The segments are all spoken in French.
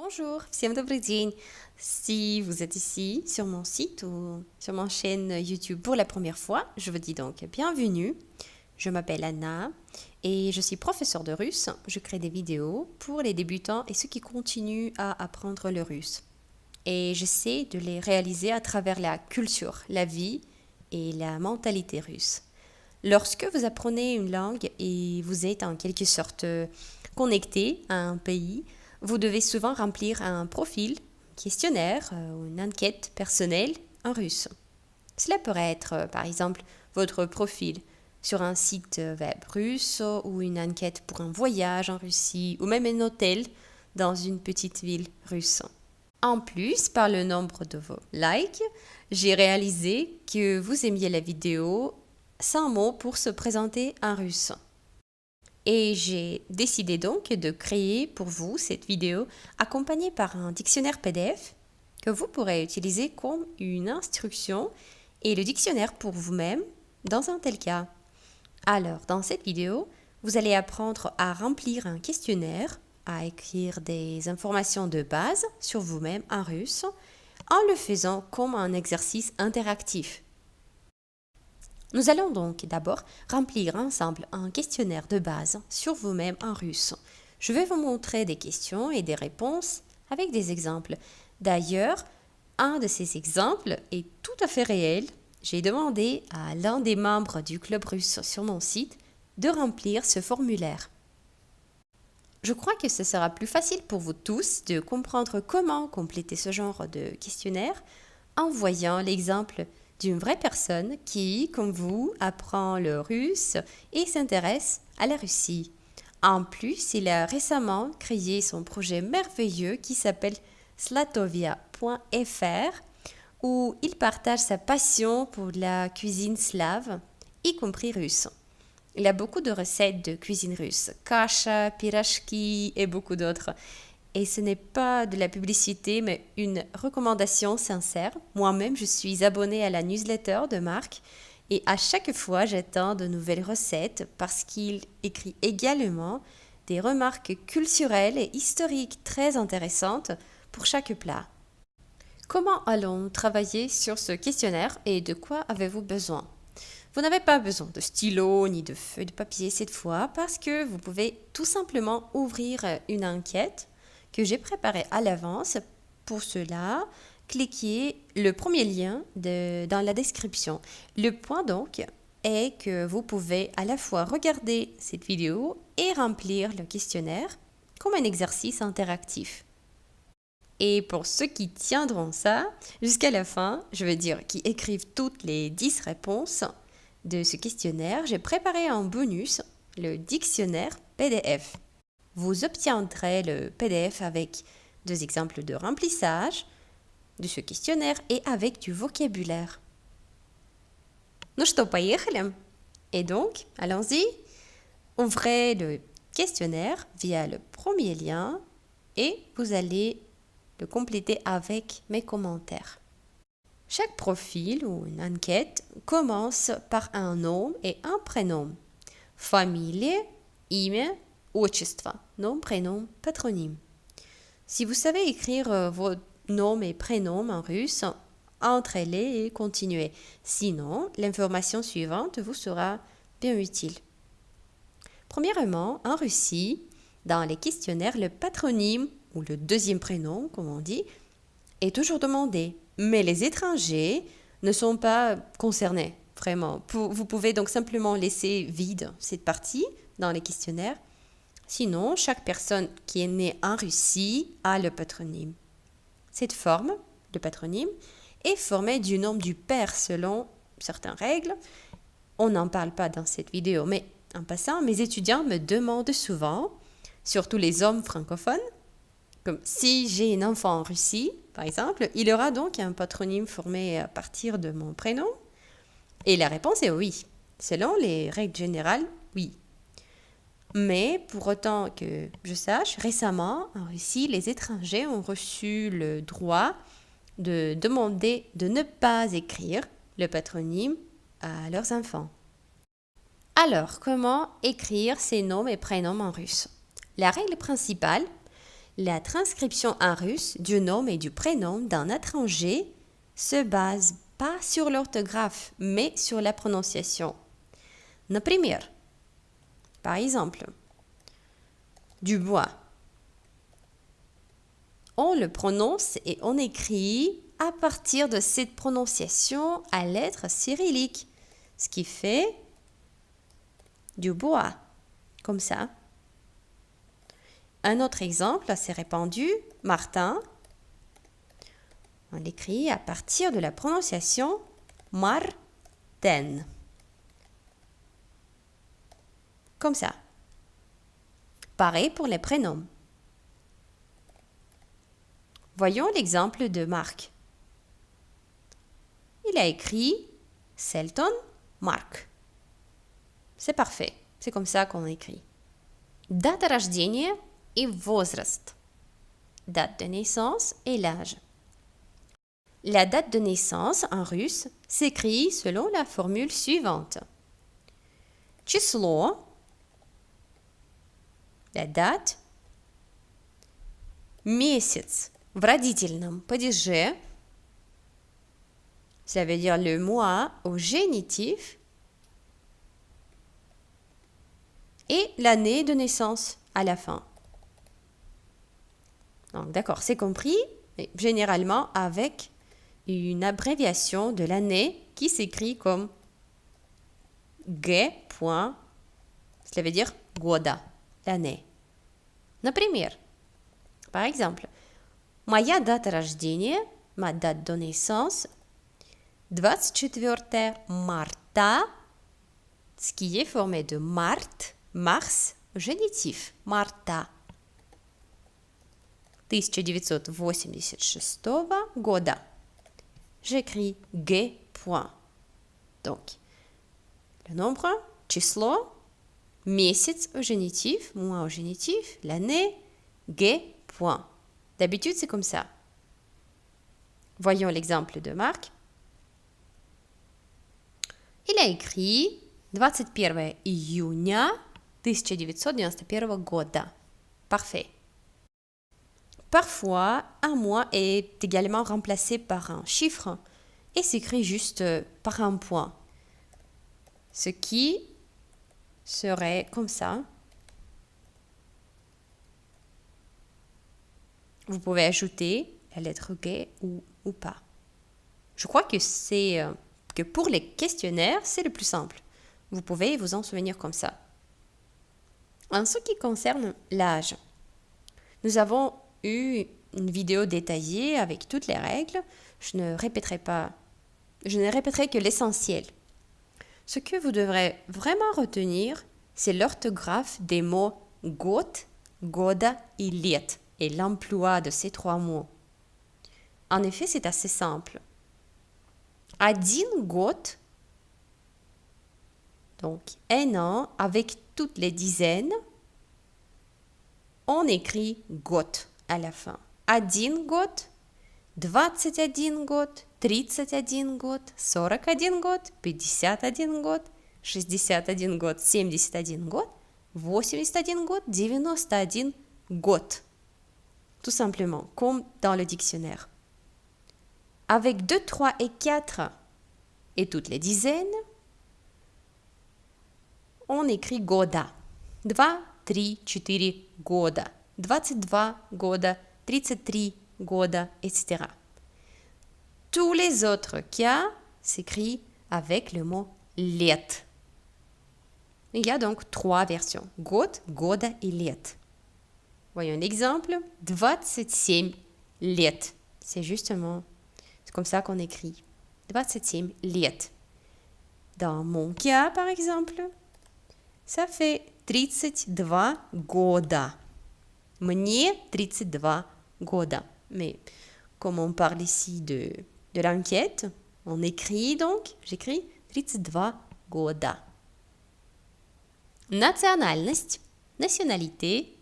Bonjour, всем добрый день. Si vous êtes ici sur mon site ou sur ma chaîne YouTube pour la première fois, je vous dis donc bienvenue. Je m'appelle Anna et je suis professeure de russe. Je crée des vidéos pour les débutants et ceux qui continuent à apprendre le russe. Et j'essaie de les réaliser à travers la culture, la vie et la mentalité russe. Lorsque vous apprenez une langue et vous êtes en quelque sorte connecté à un pays, vous devez souvent remplir un profil, un questionnaire ou une enquête personnelle en russe. Cela pourrait être, par exemple, votre profil sur un site web russe ou une enquête pour un voyage en Russie ou même un hôtel dans une petite ville russe. En plus, par le nombre de vos likes, j'ai réalisé que vous aimiez la vidéo sans mots pour se présenter en russe. Et j'ai décidé donc de créer pour vous cette vidéo accompagnée par un dictionnaire PDF que vous pourrez utiliser comme une instruction et le dictionnaire pour vous-même dans un tel cas. Alors, dans cette vidéo, vous allez apprendre à remplir un questionnaire, à écrire des informations de base sur vous-même en russe en le faisant comme un exercice interactif. Nous allons donc d'abord remplir ensemble un questionnaire de base sur vous-même en russe. Je vais vous montrer des questions et des réponses avec des exemples. D'ailleurs, un de ces exemples est tout à fait réel. J'ai demandé à l'un des membres du club russe sur mon site de remplir ce formulaire. Je crois que ce sera plus facile pour vous tous de comprendre comment compléter ce genre de questionnaire en voyant l'exemple d'une vraie personne qui, comme vous, apprend le russe et s'intéresse à la Russie. En plus, il a récemment créé son projet merveilleux qui s'appelle slatovia.fr où il partage sa passion pour la cuisine slave, y compris russe. Il a beaucoup de recettes de cuisine russe, kasha, pirashki et beaucoup d'autres. Et ce n'est pas de la publicité, mais une recommandation sincère. Moi-même, je suis abonnée à la newsletter de Marc et à chaque fois, j'attends de nouvelles recettes parce qu'il écrit également des remarques culturelles et historiques très intéressantes pour chaque plat. Comment allons travailler sur ce questionnaire et de quoi avez-vous besoin? Vous n'avez pas besoin de stylo ni de feuilles de papier cette fois parce que vous pouvez tout simplement ouvrir une enquête que j'ai préparée à l'avance. Pour cela, cliquez le premier lien dans la description. Le point donc est que vous pouvez à la fois regarder cette vidéo et remplir le questionnaire comme un exercice interactif. Et pour ceux qui tiendront ça jusqu'à la fin, je veux dire qui écrivent toutes les 10 réponses de ce questionnaire, j'ai préparé en bonus le dictionnaire PDF. Vous obtiendrez le PDF avec 2 exemples de remplissage de ce questionnaire et avec du vocabulaire. Ну что, поехали? Et donc, allons-y. Ouvrez le questionnaire via le premier lien et vous allez le compléter avec mes commentaires. Chaque profil ou une enquête commence par un nom et un prénom. Фамилия, имя, отчество, nom, prénom, patronyme. Si vous savez écrire vos noms et prénoms en russe, entrez-les et continuez. Sinon, l'information suivante vous sera bien utile. Premièrement, en Russie, dans les questionnaires, le patronyme, ou le deuxième prénom, comme on dit, est toujours demandé. Mais les étrangers ne sont pas concernés, vraiment. Vous pouvez donc simplement laisser vide cette partie dans les questionnaires. Sinon, chaque personne qui est née en Russie a le patronyme. Cette forme, le patronyme, est formée du nom du père selon certaines règles. On n'en parle pas dans cette vidéo, mais en passant, mes étudiants me demandent souvent, surtout les hommes francophones, comme si j'ai un enfant en Russie, par exemple, il aura donc un patronyme formé à partir de mon prénom? Et la réponse est oui. Selon les règles générales, oui. Mais pour autant que je sache, récemment, en Russie, les étrangers ont reçu le droit de demander de ne pas écrire le patronyme à leurs enfants. Alors, comment écrire ces noms et prénoms en russe? La règle principale, La transcription en russe du nom et du prénom d'un étranger se base pas sur l'orthographe, mais sur la prononciation. Например, par exemple, Dubois. On le prononce et on écrit à partir de cette prononciation à lettres cyrilliques, ce qui fait Dubois, comme ça. Un autre exemple assez répandu, Martin. On l'écrit à partir de la prononciation Marten. Comme ça. Pareil pour les prénoms. Voyons l'exemple de Marc. Il a écrit Selton Mark. C'est parfait. C'est comme ça qu'on écrit. Date рождения et возраст. Date de naissance et l'âge. La date de naissance en russe s'écrit selon la formule suivante. Число, la date, месяц в родительном падеже, ça veut dire le mois au génitif, et l'année de naissance à la fin. Donc, d'accord, c'est compris, mais généralement avec une abréviation de l'année qui s'écrit comme G. Cela veut dire года, l'année. Например, par exemple, моя дата рождения, ma date de naissance, 24 марта, ce qui est formé de Mart, Mars, génitif, Marta. 1986 года. J'écris G. Donc, le nombre, число, месяц au génitif, mois au génitif, l'année, G. D'habitude, c'est comme ça. Voyons l'exemple de Marc. Il a écrit 21 июня 1991 года. Parfait. Parfois, un mois est également remplacé par un chiffre et s'écrit juste par un point. Ce qui serait comme ça. Vous pouvez ajouter la lettre G ou pas. Je crois que pour les questionnaires, c'est le plus simple. Vous pouvez vous en souvenir comme ça. En ce qui concerne l'âge, nous avons eu une vidéo détaillée avec toutes les règles. Je ne répéterai que l'essentiel. Ce que vous devrez vraiment retenir, c'est l'orthographe des mots год, года et лет et l'emploi de ces trois mots. En effet, c'est assez simple. Один год, donc un an avec toutes les dizaines, on écrit год à la fin. Один год, 21 год, 31 год, 41 год, 51 год, 61 год, 71 год, 81 год, 91 год. Tout simplement, comme dans le dictionnaire. Avec 2, 3 et 4 et toutes les dizaines, on écrit года. 2, 3, 4 года. 22 года, 33 года, etc. Tous les autres cas s'écrivent avec le mot лет. Il y a donc 3 versions. Год, года et лет. Voyons un exemple. 27 лет. C'est comme ça qu'on écrit. 27 лет. Dans mon cas, par exemple, ça fait 32 года. Мне 32 года. Mais comme on parle ici de l'enquête, on écrit donc, j'écris 32 года. Национальность, nationalité.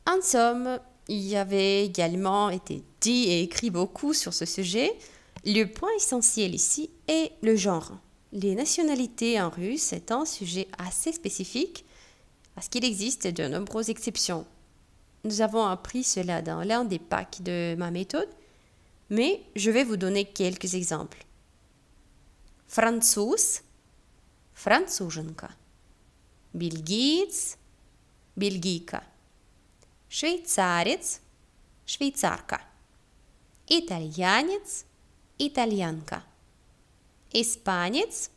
En somme, il y avait également été dit et écrit beaucoup sur ce sujet. Le point essentiel ici est le genre. Les nationalités en russe est un sujet assez spécifique parce qu'il existe de nombreuses exceptions. nous avons appris cela dans l'un des packs de ma méthode, mais je vais vous donner quelques exemples. Француз, француженка. Бельгиец, бельгийка. Швейцарец, швейцарка. Итальянец, итальянка. Испанец,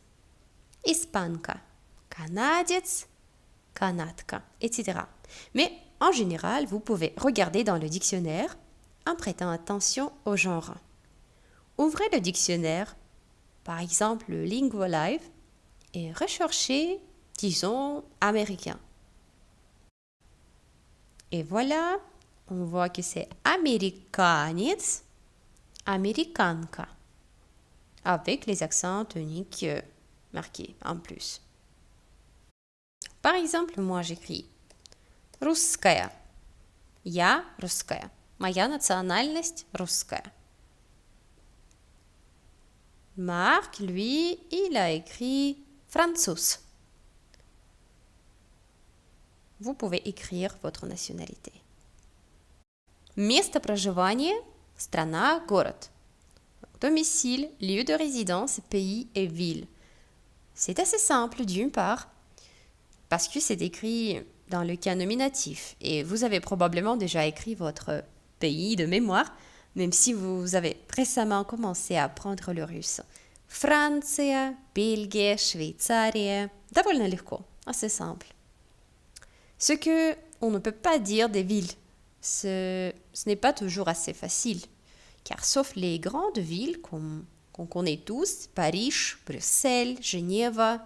испанка. Canadien, canadka, etc. Mais en général, vous pouvez regarder dans le dictionnaire en prêtant attention au genre. Ouvrez le dictionnaire, par exemple le Lingvalive, et recherchez, disons, américain. Et voilà, on voit que c'est американец, американка, avec les accents toniques marqués en plus. Par exemple, moi j'écris русская. Я русская. Моя национальность русская. Marc, lui, il a écrit француз. Vous pouvez écrire votre nationalité. Место проживания – страна, город. Domicile, lieu de résidence, pays et ville. C'est assez simple d'une part, parce que c'est écrit dans le cas nominatif et vous avez probablement déjà écrit votre pays de mémoire, même si vous avez récemment commencé à apprendre le russe. Франция, Бельгия, Швейцария. Довольно легко, assez simple. Ce que on ne peut pas dire des villes, ce n'est pas toujours assez facile, car sauf les grandes villes qu'on connaît tous, Paris, Bruxelles, Genève,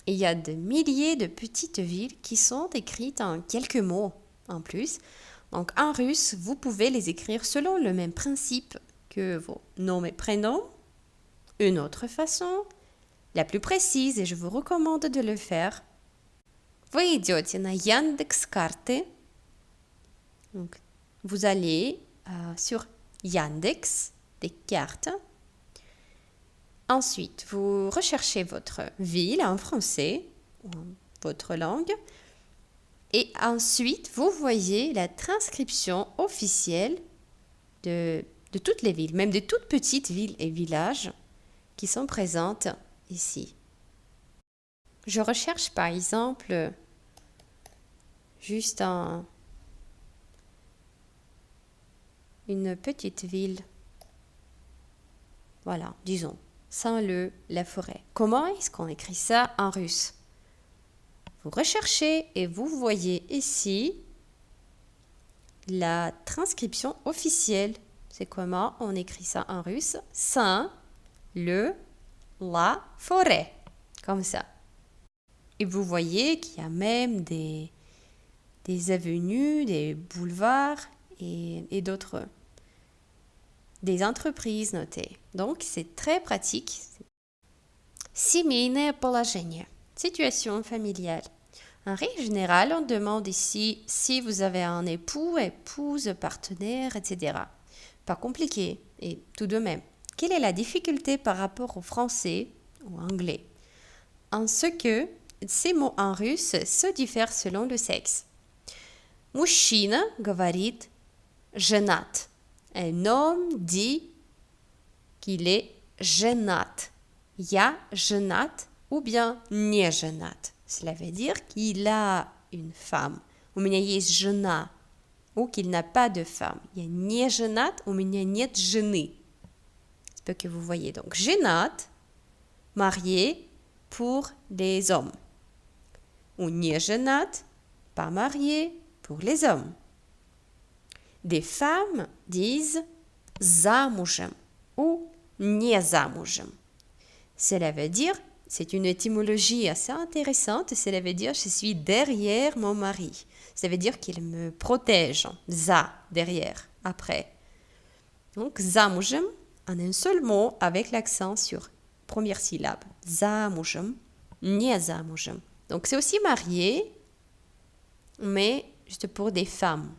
il y a de milliers de petites villes qui sont écrites en quelques mots en plus. Donc en russe, vous pouvez les écrire selon le même principe que vos noms et prénoms. Une autre façon, la plus précise, et je vous recommande de le faire, вы идете на Яндекс.Карты. Donc, vous allez sur Yandex, des cartes. Ensuite, vous recherchez votre ville en français, ou en votre langue. Et ensuite, vous voyez la transcription officielle de toutes les villes, même de toutes petites villes et villages qui sont présentes ici. Je recherche par exemple juste une petite ville. Voilà, disons. Saint-Leu-la-Forêt. Comment est-ce qu'on écrit ça en russe? Vous recherchez et vous voyez ici la transcription officielle. C'est comment on écrit ça en russe? Saint-Leu-la-Forêt. Comme ça. Et vous voyez qu'il y a même des avenues, des boulevards et d'autres. Des entreprises notées. Donc, c'est très pratique. Семейное положение. Situation familiale. En règle générale, on demande ici si vous avez un époux, épouse, partenaire, etc. Pas compliqué. Et tout de même, quelle est la difficulté par rapport au français ou anglais? En ce que ces mots en russe se diffèrent selon le sexe. Мужчина говорит женат. Un homme dit qu'il est женат. Я женат ou bien не женат. Cela veut dire qu'il a une femme. У меня есть жена. Ou qu'il n'a pas de femme. Я не женат, у меня нет жены. C'est peu que vous voyez. Donc, женат, marié pour les hommes. Ou не женат, pas marié pour les hommes. Des femmes disent замужем ou не замужем. Cela veut dire, c'est une étymologie assez intéressante, cela veut dire je suis derrière mon mari. Ça veut dire qu'il me protège. За, derrière, après. Donc замужем en un seul mot avec l'accent sur première syllabe. Замужем, не замужем. Donc c'est aussi marié, mais juste pour des femmes.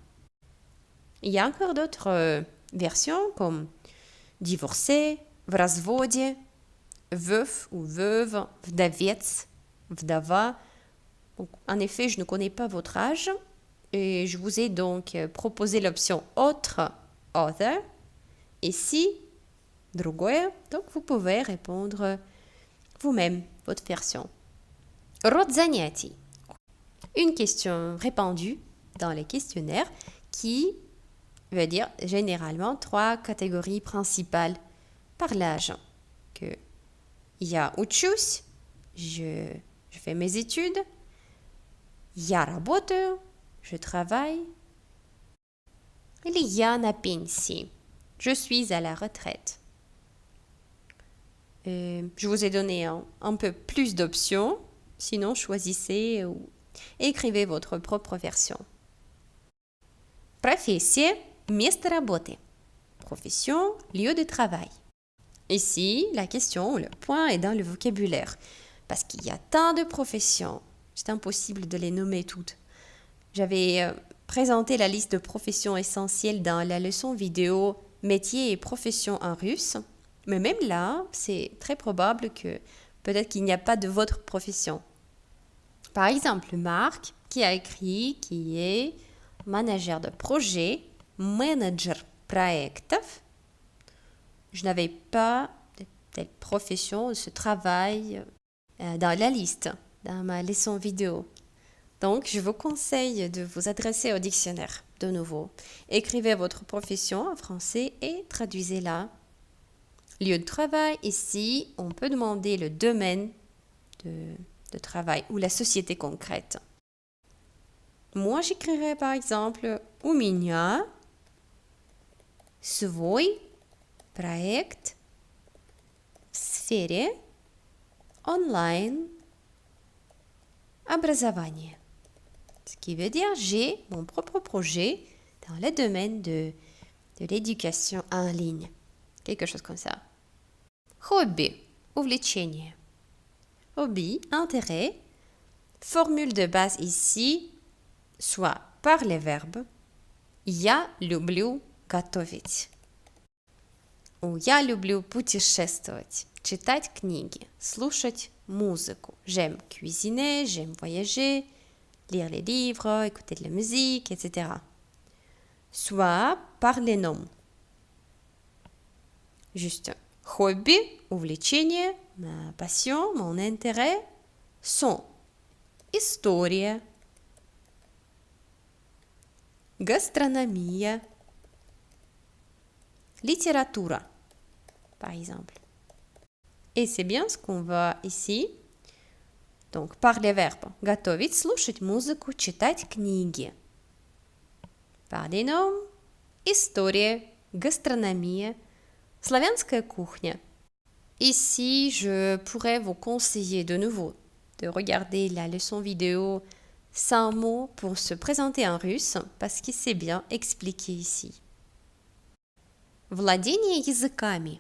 Il y a encore d'autres versions comme divorcé, в разводе, veuf ou veuve, вдовец, вдова. Donc, en effet, je ne connais pas votre âge, Et je vous ai donc proposé l'option autre, other. Ici, другое. Donc, vous pouvez répondre vous-même, votre version. Род занятий. Une question répandue dans les questionnaires qui veut dire généralement 3 catégories principales par l'âge. Que я учусь, je fais mes études, я работаю, je travaille, или я на пенсии, je suis à la retraite. Je vous ai donné un peu plus d'options, sinon choisissez ou écrivez votre propre version. Профессия, место работы. Profession, lieu de travail. Ici, la question, le point est dans le vocabulaire, parce qu'il y a tant de professions, c'est impossible de les nommer toutes. J'avais présenté la liste de professions essentielles dans la leçon vidéo Métiers et professions en russe, mais même là, c'est très probable que peut-être qu'il n'y a pas de votre profession. Par exemple, Marc, qui a écrit, qui est manager de projet, manager проектов. Je n'avais pas de telle profession, ce travail dans la liste, dans ma leçon vidéo. Donc, je vous conseille de vous adresser au dictionnaire de nouveau. Écrivez votre profession en français et traduisez-la. Lieu de travail, ici, on peut demander le domaine de travail ou la société concrète. Moi, j'écrirais par exemple у меня свой проект в сфере онлайн образования. Ce qui veut dire j'ai mon propre projet dans le domaine de l'éducation en ligne. Quelque chose comme ça. Hobby, увлечение. Hobby, intérêt. Formule de base ici, soit par les verbes «Я люблю готовить». Ou «Я люблю путешествовать», читать книги, слушать музыку. J'aime cuisiner, j'aime voyager, lire les livres, écouter de la musique, etc. Soit par les noms. Juste hobby, увлечение, ma passion, mon intérêt sont история, gastronomia, littérature, par exemple. Et c'est bien ce qu'on voit ici. Donc, par les verbes готовить, слушать музыку, читать книги. Par les noms, история, gastronomia, славянская кухня. Ici, je pourrais vous conseiller de nouveau de regarder la leçon vidéo 100 mots pour se présenter en russe parce que c'est bien expliqué ici. Владение языками,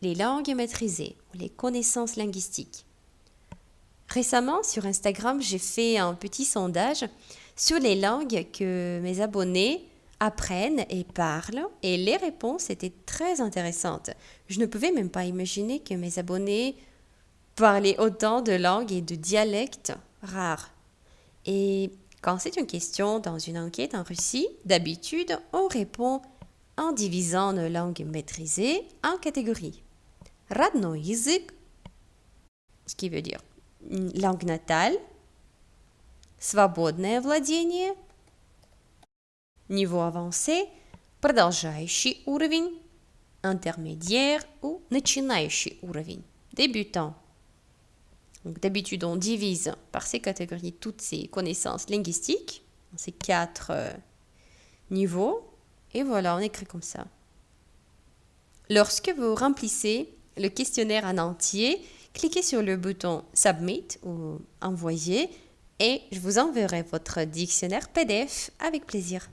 les langues maîtrisées ou les connaissances linguistiques. Récemment, sur Instagram, j'ai fait un petit sondage sur les langues que mes abonnés apprennent et parlent et les réponses étaient très intéressantes. Je ne pouvais même pas imaginer que mes abonnés parlaient autant de langues et de dialectes rares. Et quand c'est une question dans une enquête en Russie, d'habitude, on répond en divisant nos langues maîtrisées en catégories. Родной язык, ce qui veut dire langue natale, свободное владение, niveau avancé, продолжающий уровень, intermédiaire ou начинающий уровень, débutant. Donc, d'habitude, on divise par ces catégories toutes ces connaissances linguistiques, ces 4 niveaux, et voilà, on écrit comme ça. Lorsque vous remplissez le questionnaire en entier, cliquez sur le bouton Submit ou Envoyer et je vous enverrai votre dictionnaire PDF avec plaisir.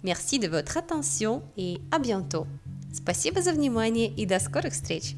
Merci de votre attention et à bientôt. Спасибо за внимание и до скорых встреч!